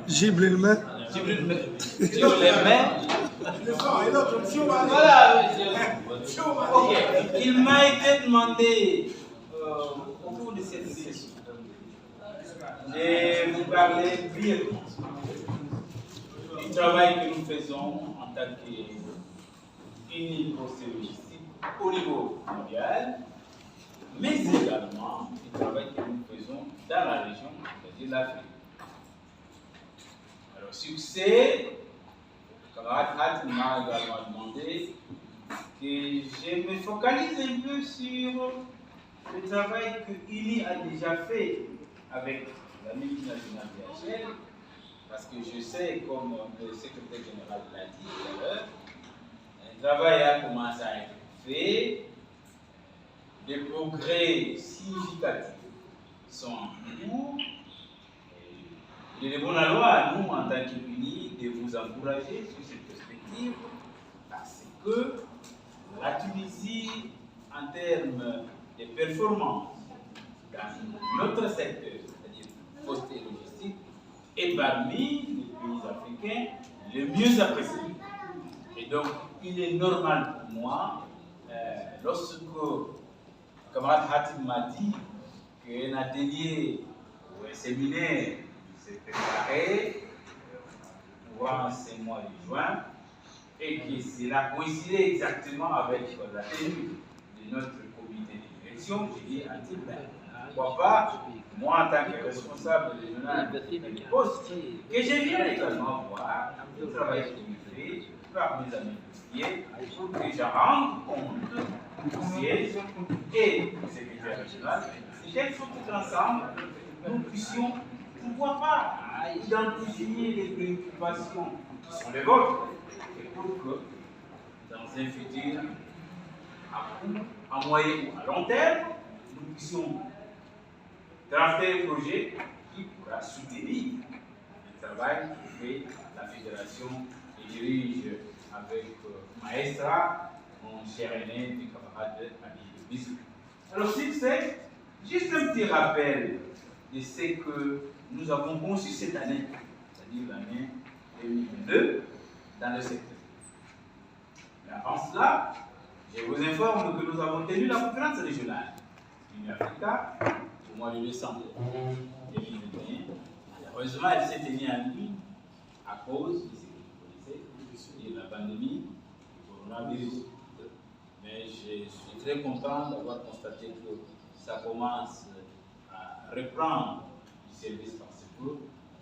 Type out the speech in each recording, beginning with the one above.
Jibril May. Jibril May. Voilà, monsieur. Ok. Il m'a été demandé au cours de cette session de vous parler brièvement du travail que nous faisons en tant qu'uniprocélogistique au niveau mondial, mais également du travail que nous faisons dans la région, c'est-à-dire l'Afrique. Alors, succès, le camarade Hat m'a également demandé que je me focalise un peu sur le travail que UNI a déjà fait avec la multinationale DHL, parce que je sais, comme le secrétaire général l'a dit tout à l'heure, un travail a commencé à être fait, des progrès significatifs sont en cours. Il est de bonne loi à nous, en tant qu'UNI, de vous encourager sur cette perspective, parce que la Tunisie, en termes de performance dans notre secteur, c'est-à-dire poste et logistique, est parmi les pays africains les mieux appréciés. Et donc, il est normal pour moi, lorsque le camarade Hatim m'a dit qu'un atelier ou un séminaire s'est préparé courant ces mois de juin et que cela coïncidait exactement avec la tenue de notre comité de direction, j'ai dit à Hatim, pourquoi pas, moi en tant que responsable régional du poste, que je viens également voir le travail qui est fait par mes amis postiers pour que j'en rende compte au siège et au secrétaire régional, c'est qu'il faut tout ensemble nous puissions, pourquoi pas, identifier les préoccupations qui sont les vôtres et pour que dans un futur, à moyen ou à long terme, nous puissions drafter un projet qui pourra soutenir le travail que fait la fédération et dirige avec Maestra, mon cher aîné du camarade Ami Bissou. Alors, s'il c'est juste un petit rappel de ce que nous avons conçu cette année, c'est-à-dire l'année 2022, dans le secteur. Mais avant cela, je vous informe que nous avons tenu la conférence régionale Union Africa au mois de décembre 2021. Heureusement, elle s'est tenue en ligne à cause de ce que vous connaissez, de la pandémie du coronavirus. Mais je suis très content d'avoir constaté que ça commence à reprendre du service parce que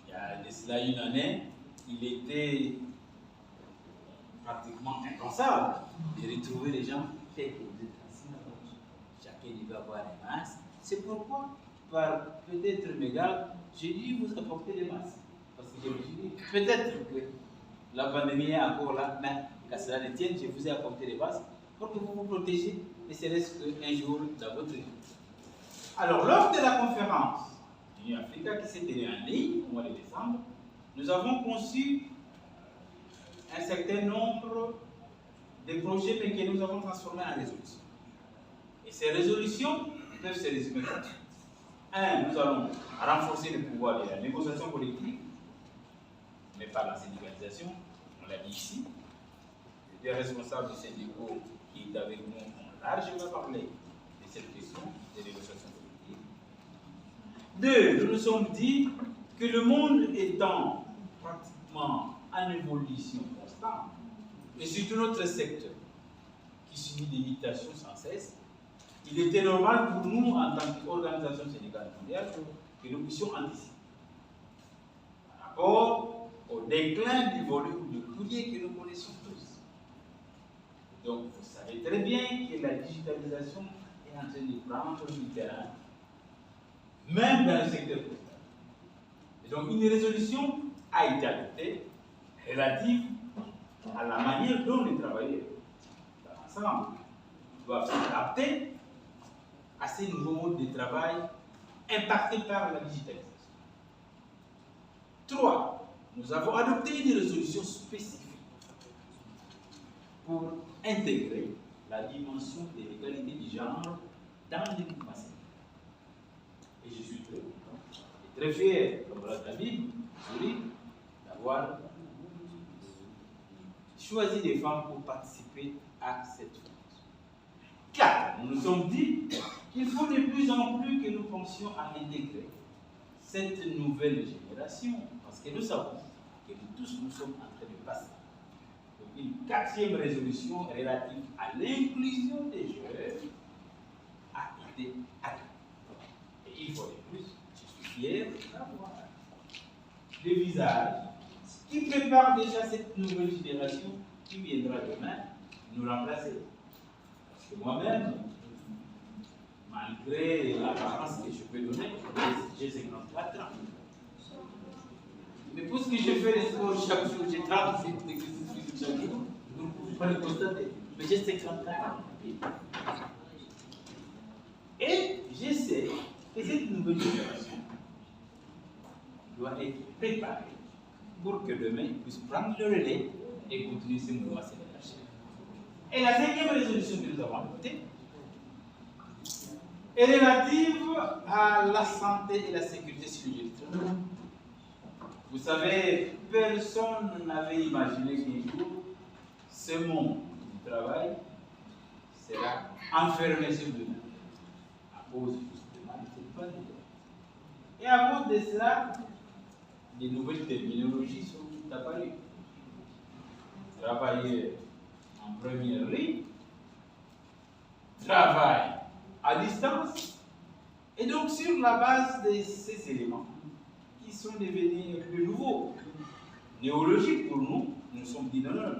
il y a de cela une année, il était pratiquement impensable de retrouver les gens tels que vous êtes assis. Chacun devait avoir un masque. C'est pourquoi, par peut-être mégal, j'ai dû vous apporter des masques. Parce que je me suis dit, peut-être que la pandémie est encore là, mais qu'à cela ne tienne, je vous ai apporté des masques pour que vous vous protégiez, ne serait-ce qu'un jour dans votre vie. Alors, lors de la conférence d'Union Africa qui s'est tenue en ligne au mois de décembre, nous avons conçu un certain nombre de projets, mais que nous avons transformés en résolutions. Et ces résolutions peuvent se résumer comme ça. Un, nous allons renforcer le pouvoir de la négociation collective, mais par la syndicalisation, on l'a dit ici. Les deux responsables des syndicaux qui étaient avec nous ont largement parlé de cette question des négociations collectives. Deux, nous nous sommes dit que le monde étant pratiquement en évolution constante, et surtout notre secteur qui subit des mutations sans cesse, il était normal pour nous, en tant qu'organisation syndicale mondiale, que nous puissions anticiper par rapport au déclin du volume de courrier que nous connaissons tous. Donc, vous savez très bien que la digitalisation est en train de prendre du terrain, même dans le secteur postal. Et donc, une résolution a été adoptée relative à la manière dont les travailleurs dans l'ensemble doivent s'adapter à ces nouveaux modes de travail impactés par la digitalisation. 3. Nous avons adopté une résolution spécifique pour intégrer la dimension de l'égalité du genre dans l'éducation. Et je suis très content et très fier, comme l'a David, de avoir choisi des femmes pour participer à cette formation. Car nous nous sommes dit qu'il faut de plus en plus que nous pensions à intégrer cette nouvelle génération, parce que nous savons que nous tous nous sommes en train de passer. Donc, une 4e résolution relative à l'inclusion des jeunes a été adoptée. Et il faut de plus, je suis fier d'avoir des visages qui préparent déjà cette nouvelle génération qui viendra demain nous remplacer. Parce que moi-même, malgré l'apparence que je peux donner, j'ai 54 ans. Mais puisque je fais des sports chaque jour, j'ai 38 d'exercices chaque jour, vous ne pouvez pas le constater. Mais j'ai 54 ans. Et j'essaie que cette nouvelle génération doit être préparée pour que demain ils puissent prendre le relais et continuer ce mouvement célébration. Et la 5e résolution que nous avons adoptée est relative à la santé et la sécurité sur le lieu de travail. Vous savez, personne n'avait imaginé qu'un jour, ce monde du travail sera enfermé sur lui-même à cause justement de cette pandémie. Et à cause de cela, des nouvelles terminologies sont apparues. Travailler en première ligne, travail à distance, et donc sur la base de ces éléments qui sont devenus un peu nouveaux, néologiques pour nous, nous sommes dit non, non, non.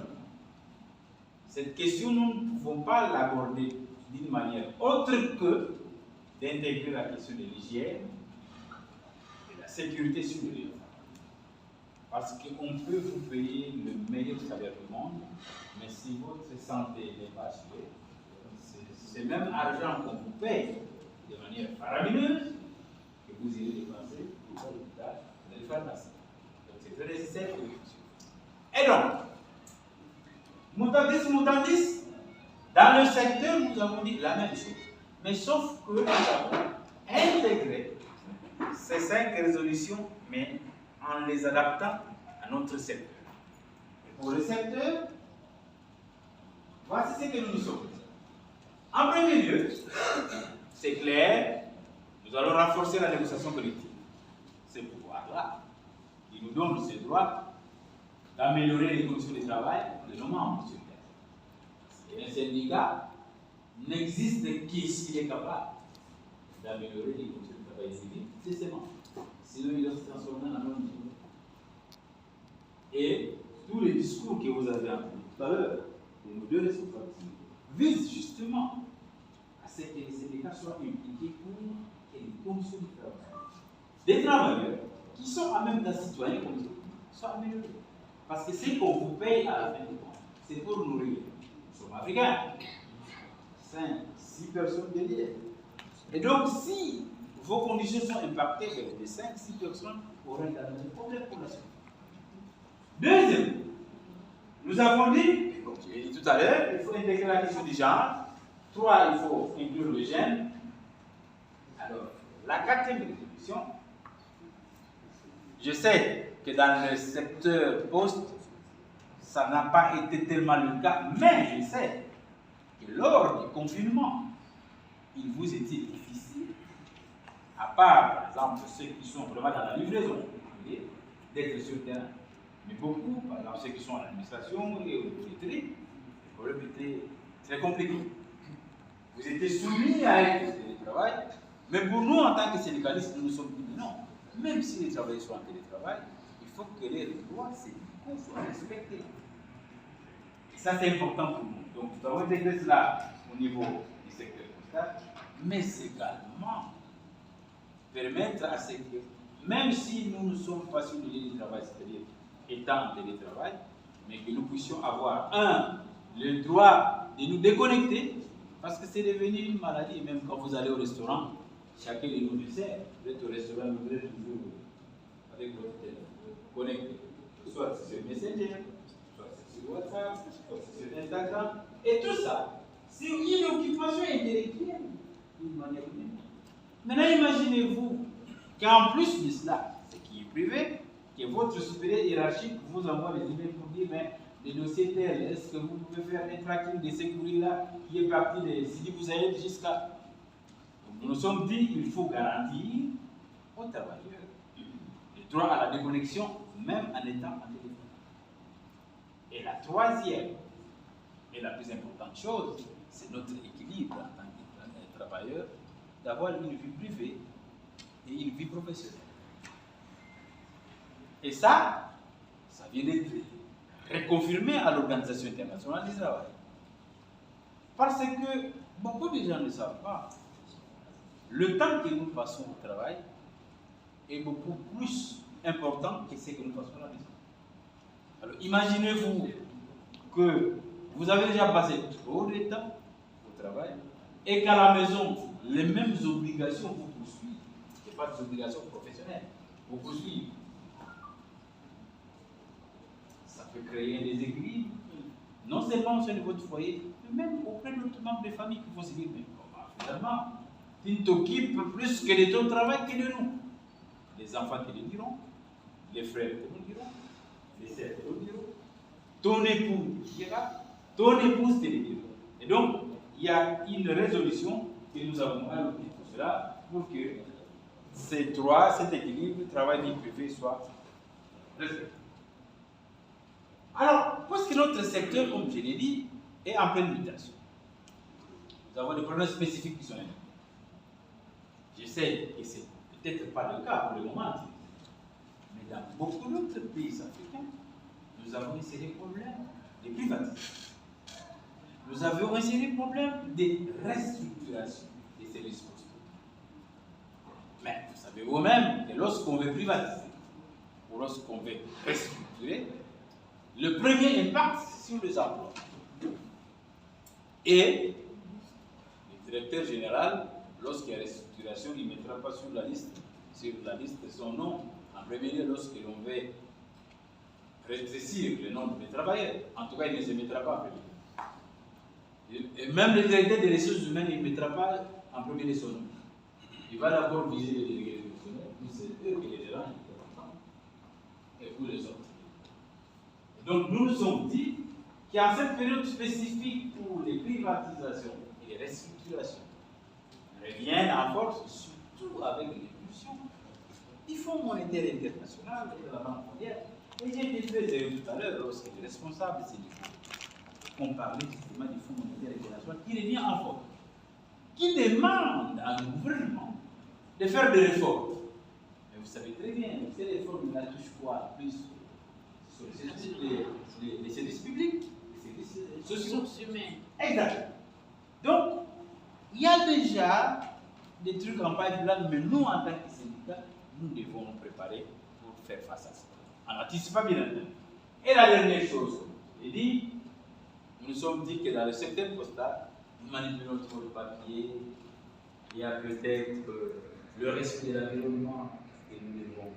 Cette question, nous ne pouvons pas l'aborder d'une manière autre que d'intégrer la question de l'hygiène et de la sécurité sur le lieu. Parce qu'on peut vous payer le meilleur salaire du monde, mais si votre santé n'est pas assurée, c'est même argent qu'on vous paye de manière faramineuse que vous irez dépenser pour l'hôpital et les pharmacies. Donc c'est très nécessaire pour les. Et donc, mutandis, dans le secteur, nous avons dit la même chose. Mais sauf que nous avons intégré ces 5 résolutions, mais en les adaptant à notre secteur. Et pour le secteur, voici ce que nous sommes. En premier lieu, c'est clair, nous allons renforcer la négociation collective. Ce pouvoir-là, qui nous donne ce droit d'améliorer les conditions de travail de nos membres sur terre. Et un syndicat n'existe que s'il est capable d'améliorer les conditions de travail civil, c'est ses membres. Sinon, il va se transformer en un homme. Et tous les discours que vous avez entendus tout à l'heure, de nos 2 responsables, visent justement à ce que les syndicats soient impliqués pour que les conditions de travail des travailleurs qui sont en même temps citoyens comme nous soient améliorées. Parce que ce qu'on vous paye à la fin du mois, c'est pour nourrir. Nous sommes africains. 5, 6 personnes dédiées. Et donc, si vos conditions sont impactées, les 5, 6 personnes auront des problèmes pour la suite. Deuxième, nous avons dit, comme je l'ai dit tout à l'heure, il faut intégrer la question du genre. 3, il faut inclure le gène. Alors, la 4e résolution, je sais que dans le secteur poste, ça n'a pas été tellement le cas, mais je sais que lors du confinement, il vous était difficile, à part, par exemple, ceux qui sont vraiment dans la livraison, d'être sur le terrain. Mais beaucoup, par exemple, ceux qui sont à l'administration et au militaire, le problème était très compliqué. Vous étiez soumis à un télétravail, mais pour nous, en tant que syndicalistes, nous nous sommes dit non. Même si les travailleurs sont en télétravail, il faut que les droits syndicaux soient respectés. Et ça, c'est important pour nous. Donc, nous avons intégré cela au niveau du secteur postal, mais également permettre à ce que, même si nous ne sommes pas sur le lieu du travail, c'est-à-dire étant en télétravail, mais que nous puissions avoir, le droit de nous déconnecter, parce que c'est devenu une maladie, même quand vous allez au restaurant, chacun de nous le sait, vous êtes au restaurant, vous êtes toujours avec votre téléphone connecté, soit sur Messenger, soit sur WhatsApp, soit sur Instagram, et tout ça, c'est une occupation intellectuelle, d'une manière ou d'une autre. Maintenant, imaginez-vous qu'en plus de cela, ce qui est privé, que votre supérieur hiérarchique vous envoie des emails pour dire, mais les dossiers tels, est-ce que vous pouvez faire un tracking de ces courriers-là qui est parti de Sidi Bouzaïd jusqu'à... Nous nous sommes dit qu'il faut garantir aux travailleurs le droit à la déconnexion, même en étant en téléphone. Et la troisième et la plus importante chose, c'est notre équilibre en tant que travailleur, d'avoir une vie privée et une vie professionnelle. Et ça vient d'être reconfirmé à l'Organisation internationale du travail. Parce que beaucoup de gens ne savent pas, le temps que nous passons au travail est beaucoup plus important que ce que nous passons à la maison. Alors imaginez-vous que vous avez déjà passé trop de temps au travail et qu'à la maison, les mêmes obligations vous poursuivent. Ce n'est pas des obligations professionnelles, vous poursuivent. Ça peut créer un déséquilibre, non seulement au sein de votre foyer, mais même auprès d'autres membres de famille qui vont se dire, mais comment finalement, tu ne t'occupes plus que de ton travail que de nous. Les enfants te le diront, les frères te le diront, les sœurs te le diront, ton époux te le dira, ton épouse te le dira. Et donc, il y a une résolution que nous avons adoptée pour cela, pour que ces droits, cet équilibre, travail vie privée soit respecté. Alors, puisque notre secteur, comme je l'ai dit, est en pleine mutation, nous avons des problèmes spécifiques qui sont énormes. Je sais que ce n'est peut-être pas le cas pour le moment, mais dans beaucoup d'autres pays africains, nous avons essayé des problèmes de privatisation. Nous avons essayé des problèmes de restructuration des services postaux. Mais vous savez vous-même que lorsqu'on veut privatiser ou lorsqu'on veut restructurer, le premier impact sur les emplois. Et le directeur général, lorsqu'il y a restructuration, il ne mettra pas sur la liste son nom. En premier lieu, lorsque l'on veut rétrécir le nombre de travailleurs, en tout cas, il ne se mettra pas en premier lieu. Et même le directeur des ressources humaines, il ne mettra pas en premier lieu son nom. Il va d'abord viser les délégués fonctionnaires, puis c'est eux qui les dérangent, et pour les autres. Donc nous nous sommes dit qu'en cette période spécifique où les privatisations et les restructurations reviennent en force, surtout avec l'impulsion du Fonds monétaire international et de la Banque mondiale. Et j'ai été très heureux tout à l'heure lorsque les responsables de ces niveaux ont parlé justement du Fonds monétaire international qui revient en force, qui demande à un gouvernement de faire des réformes. Mais vous savez très bien, ces réformes ne touchent quoi plus sur les services publics, les services sociaux. Humains. Exact. Donc, il y a déjà des trucs en pipeline, mais nous, en tant que syndicats, nous devons nous préparer pour faire face à ça. En anticipant bien entendu. Et la dernière chose, j'ai dit, nous nous sommes dit que dans le secteur postal, nous manipulons trop le papier, il y a peut-être le respect de l'environnement que nous devons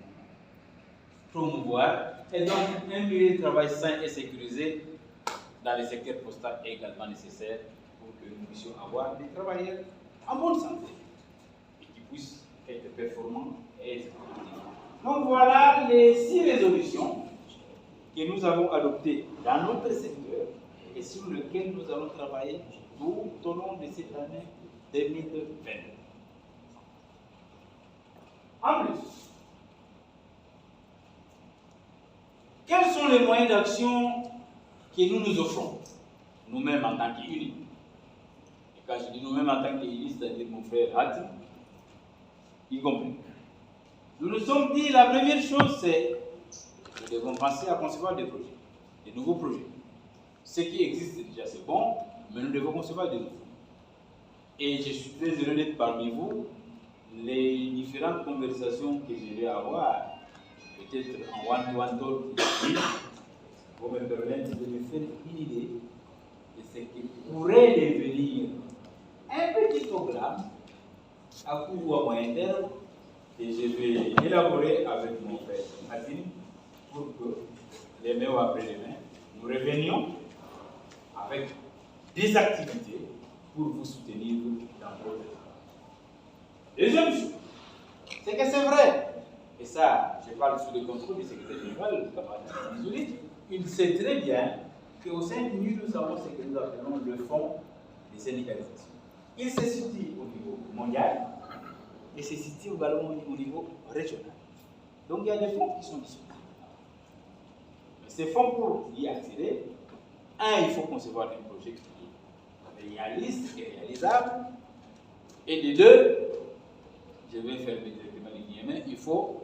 promouvoir. Et donc, un milieu de travail sain et sécurisé dans le secteur postal est également nécessaire pour que nous puissions avoir des travailleurs en bonne santé et qui puissent être performants et être productifs. Donc voilà les 6 résolutions que nous avons adoptées dans notre secteur et sur lesquelles nous allons travailler tout au long de cette année 2020. En plus, quels sont les moyens d'action que nous nous offrons, nous-mêmes en tant qu'unis? Et quand je dis nous-mêmes en tant qu'unis, c'est-à-dire mon frère Hatim, y compris. Nous nous sommes dit, la première chose, c'est que nous devons penser à concevoir des projets, des nouveaux projets. Ce qui existe déjà, c'est bon, mais nous devons concevoir des nouveaux. Et je suis très heureux d'être parmi vous. Les différentes conversations que je vais avoir, peut-être en one-to-one talk, vous me permettre de me faire une idée de ce qui pourrait devenir un petit programme à court ou à moyen terme que je vais élaborer avec mon frère Hatim pour que demain ou après-demain, nous revenions avec des activités pour vous soutenir dans votre travail. Deuxième chose, c'est que c'est vrai, et ça, je parle sous le contrôle du secrétaire général, le camarade Zouli, il sait très bien qu'au sein du NU, nous avons ce que nous appelons le fonds des syndicalisations. Il se situe au niveau mondial et se situe également au niveau régional. Donc il y a des fonds qui sont disponibles. Ces fonds, pour y accéder, il faut concevoir un projet qui est réaliste, qui est réalisable, et de deux, je vais faire directement les guillemets, il faut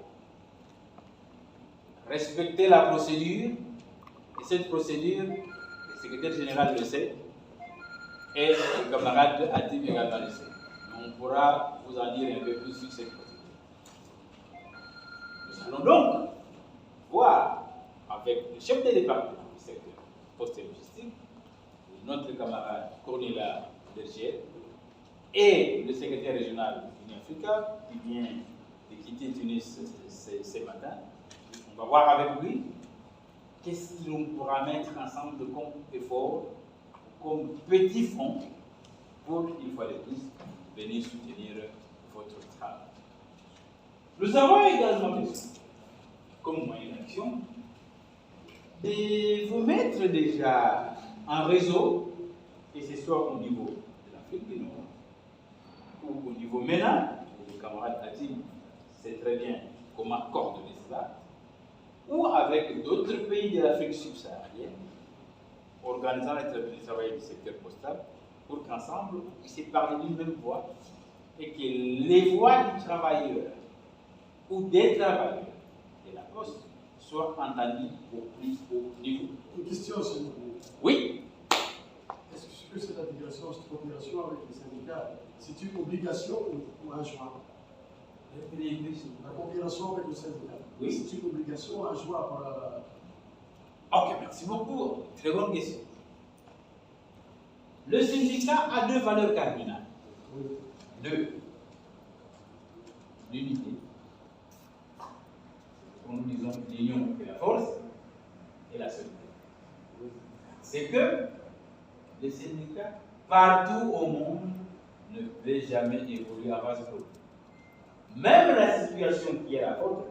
respecter la procédure, et cette procédure, le secrétaire général le sait, et le camarade Atim également le sait. On pourra vous en dire un peu plus sur cette procédure. Nous allons donc voir avec le chef de département du secteur poste et logistique, notre camarade Cornelia Berger, et le secrétaire régional d'Union Africa, qui vient de quitter Tunis ce matin. On va voir avec lui qu'est-ce qu'on pourra mettre ensemble comme effort, comme petit fonds, pour, une fois de plus, venir soutenir votre travail. Nous avons également besoin, comme moyen d'action, de vous mettre déjà en réseau, que ce soit au niveau de l'Afrique du Nord, ou au niveau MENA, le camarade Atim sait très bien comment coordonner cela, ou avec d'autres pays de l'Afrique subsaharienne, organisant le travail du secteur postal, pour qu'ensemble, on puisse parler d'une même voix, et que les voix du travailleur ou des travailleurs de la Poste soient entendues au plus haut niveau. Une question, s'il vous plaît. Oui. Est-ce que cette intégration, cette coopération avec les syndicats, c'est une obligation ou un choix? La coopération avec le syndicat, oui. C'est une obligation ou un choix par la... Ok, merci beaucoup. Très bonne question. Le syndicat a deux valeurs cardinales. Oui. Deux. L'unité. Comme nous disons, l'union fait la force et la solidarité. C'est que les syndicats, partout au monde, ne peuvent jamais évoluer à base de l'autre. Même la situation qui est la vôtre,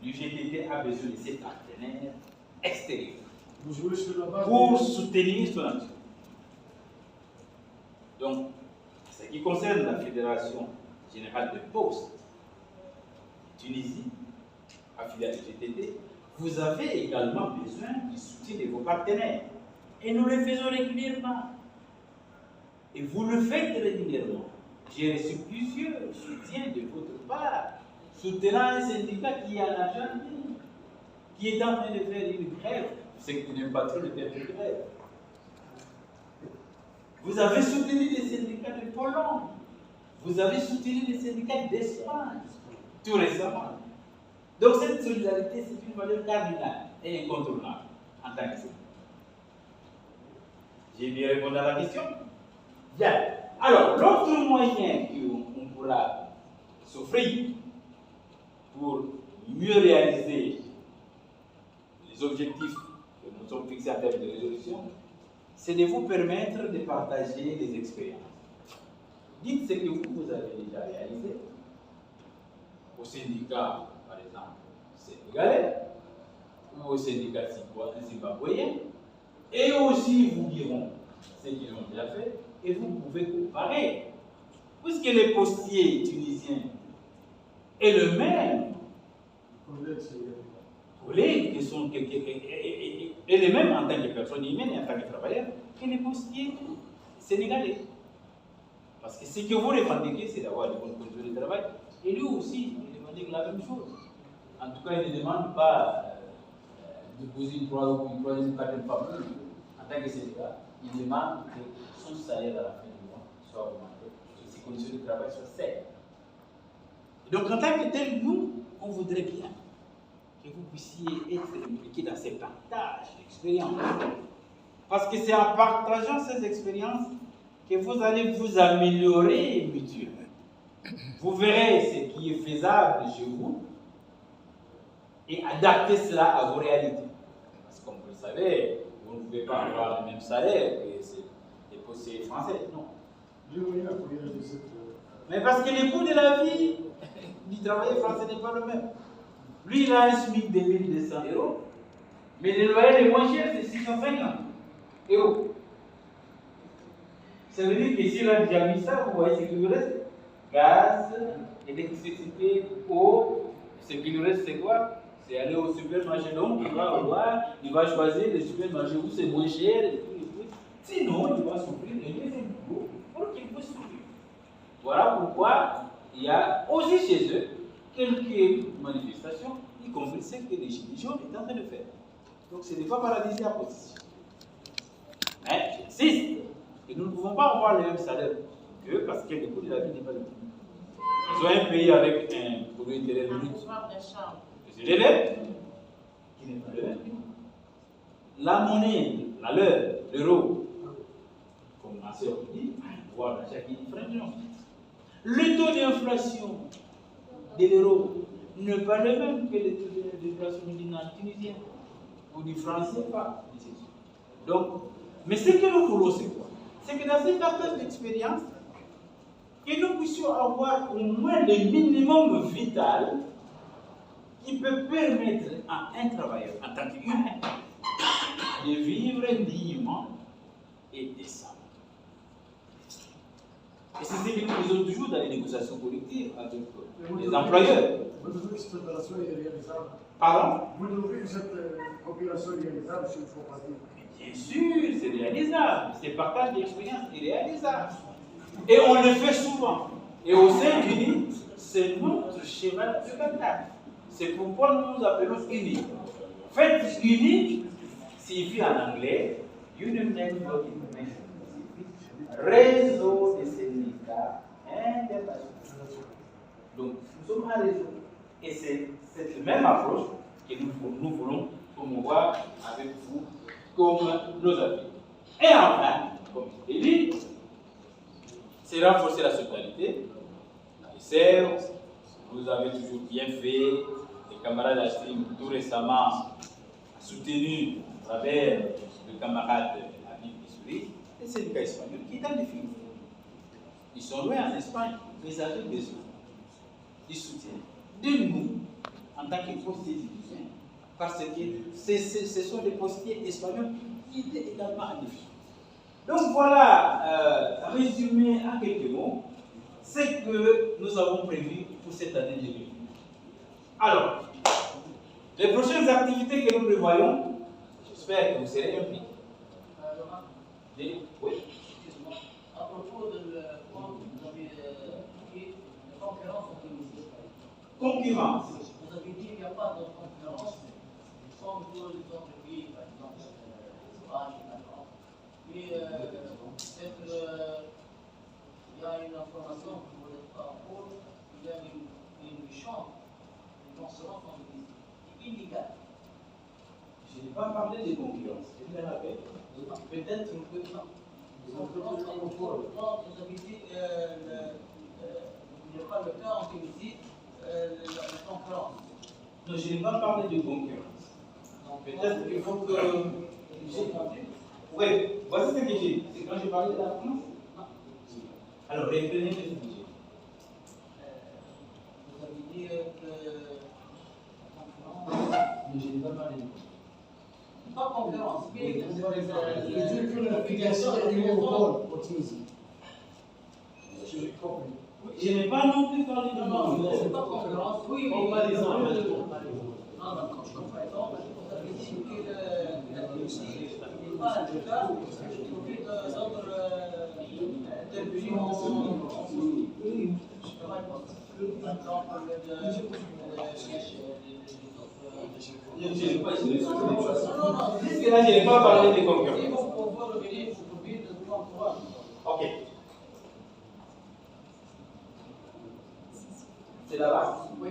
l'UGTT a besoin de ses partenaires extérieurs Vous jouez sur la base pour soutenir son action. Donc, ce qui concerne la Fédération Générale de Poste Tunisie, affiliée à l'UGTT, vous avez également besoin du soutien de vos partenaires. Et nous le faisons régulièrement. Et vous le faites régulièrement. J'ai reçu plusieurs soutiens de votre part, soutenant un syndicat qui est en Argentine, qui est en train de faire une grève. Je sais que tu n'aimes pas trop le terme de grève. Vous avez soutenu des syndicats de Pologne. Vous avez soutenu des syndicats d'Espagne, tout récemment. Donc cette solidarité, c'est une valeur cardinale et incontournable en tant que syndicat. J'ai bien répondu à la question? Bien. Alors, l'autre moyen qu'on pourra s'offrir pour mieux réaliser les objectifs que nous sommes fixés en termes de résolution, c'est de vous permettre de partager des expériences. Dites ce que vous avez déjà réalisé au syndicat, par exemple, sénégalais, ou au syndicat zimbabwéen, et aussi vous diront ce qu'ils ont déjà fait, et vous pouvez comparer. Puisque les postiers tunisiens est le même, collègues qui sont et les mêmes en tant que personnes humaines et en tant que travailleurs, que les postiers sénégalais. Parce que ce que vous revendiquez, c'est d'avoir de bonnes conditions de travail. Et lui aussi, il revendique la même chose. En tout cas, il ne demande pas de poser une troisième ou quatrième famille en tant que syndicat. Il demande que son salaire à la fin du mois soit augmenté, que ses conditions de travail soient saines. Donc, en tant que tel, nous, on voudrait bien que vous puissiez être impliqués dans ces partages d'expériences. Parce que c'est en partageant ces expériences que vous allez vous améliorer mutuellement. Vous verrez ce qui est faisable chez vous et adapter cela à vos réalités. Parce que comme vous le savez, vous ne pouvez pas avoir le même salaire que les postiers français, non. Mais parce que les coûts de la vie du travailleur français n'est pas le même. Lui, il a un SMIC de 1200 €, mais le loyer le moins cher, c'est 650 €. Ça veut dire que s'il a déjà mis ça, vous voyez ce qu'il nous reste: gaz, électricité, eau. Ce qu'il nous reste, c'est quoi? C'est aller au supermarché. Donc, il va choisir le supermarché où c'est moins cher et tout, et tout. Sinon, il va souffrir un deuxième boulot pour qu'il puisse souffrir. Voilà pourquoi il y a aussi chez eux quelques manifestations, y compris celles que les Gilets jaunes sont en train de faire. Donc, ce n'est pas paralysé à position. Mais j'insiste que nous ne pouvons pas avoir le même salaire qu'eux parce que le coût de la vie n'est pas le même. Ils ont un pays avec un produit intérieur brut plus élevé, qui n'est pas le même. La monnaie, la leur, l'euro, comme ma soeur dit, a un pouvoir d'achat qui est différent. Le taux d'inflation de l'euro n'est pas le même que le taux d'inflation du tunisien ou du français, pas. Donc, mais ce que nous voulons, c'est quoi? C'est que dans cette partage d'expérience, que nous puissions avoir au moins le minimum vital qui peut permettre à un travailleur, en tant qu'humain, de vivre dignement et décemment. Et c'est ce que nous faisons toujours dans les négociations collectives avec les employeurs. Vous trouvez que cette opération est réalisable? Pardon? Vous trouvez que cette opération est réalisable si il faut pas dire? Bien sûr, c'est réalisable. Ce partage d'expérience est réalisable. Et on le fait souvent. Et au sein d'UNI, c'est notre cheval de bataille. C'est pourquoi nous nous appelons UNI. En fait, UNI signifie en anglais Union Network Information. Réseau des syndicats internationaux. Donc, nous sommes un réseau. Et c'est cette même approche que nous voulons promouvoir avec vous comme nos amis. Et enfin, comme je l'ai dit, c'est renforcer la solidarité. Vous avez toujours bien fait. Les camarades Achim, tout récemment, soutenu à travers le camarade Habib Issouri, et c'est le cas espagnol qui est en difficulté. Ils sont loin en Espagne, mais ils avaient besoin du soutien de nous, en tant que postiers tunisiens, parce que ce sont des postiers espagnols qui étaient également en difficulté. Donc voilà, résumé en quelques mots, c'est que nous avons prévu pour cette année 2020. Alors, les prochaines activités que nous prévoyons, j'espère que vous serez impliqués. Oui. Excuse-moi. À propos de point que vous avez évoqué, la concurrence en Tunisie. Concurrence. Vous avez dit qu'il n'y a pas de concurrence comme pour les autres pays, par exemple, l'Espagne, la France. Mais peut-être il y a une information que vous n'êtes pas en cours, il y a une chambre de concurrence en Tunisie. C'est illégal. Je n'ai pas parlé de concurrence. Je me rappelle. Peut-être que non. Vous avez dit il n'y a pas le cas en Tunisie, la concurrence. Non, je n'ai pas parlé de concurrence. Peut-être qu'il faut que j'ai entendu. Oui, voici ce que j'ai dit. C'est quand j'ai parlé de la France. Alors, reprenez ce que j'ai dit. Vous avez dit que la concurrence. Mais je n'ai pas parlé de concurrence. Pas concurrence, mais Je veux dire que l'application est monopole en Tunisie. J'ai compris. Je n'ai pas non plus parlé de non, c'est pas concurrence. concurrence. Oui, mais Comparaison. non, d'accord, je comprends. Vous avez dit que la Tunisie n'est pas le cas pour d'autres pays en Jusque là, je n'ai pas parlé de concurrence. Ok. C'est là-bas? Oui.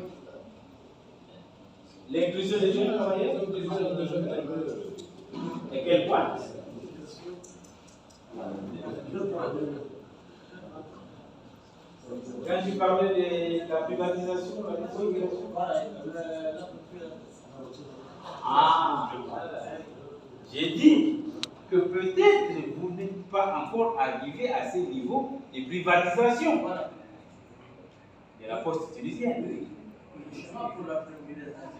L'inclusion des jeunes travailleurs? Et quel point? Quand tu parlais de la privatisation, la désintégration. Ah, j'ai dit que peut-être vous n'êtes pas encore arrivé à ce niveau de privatisation de la poste tunisienne. chemin pour la privilégiation.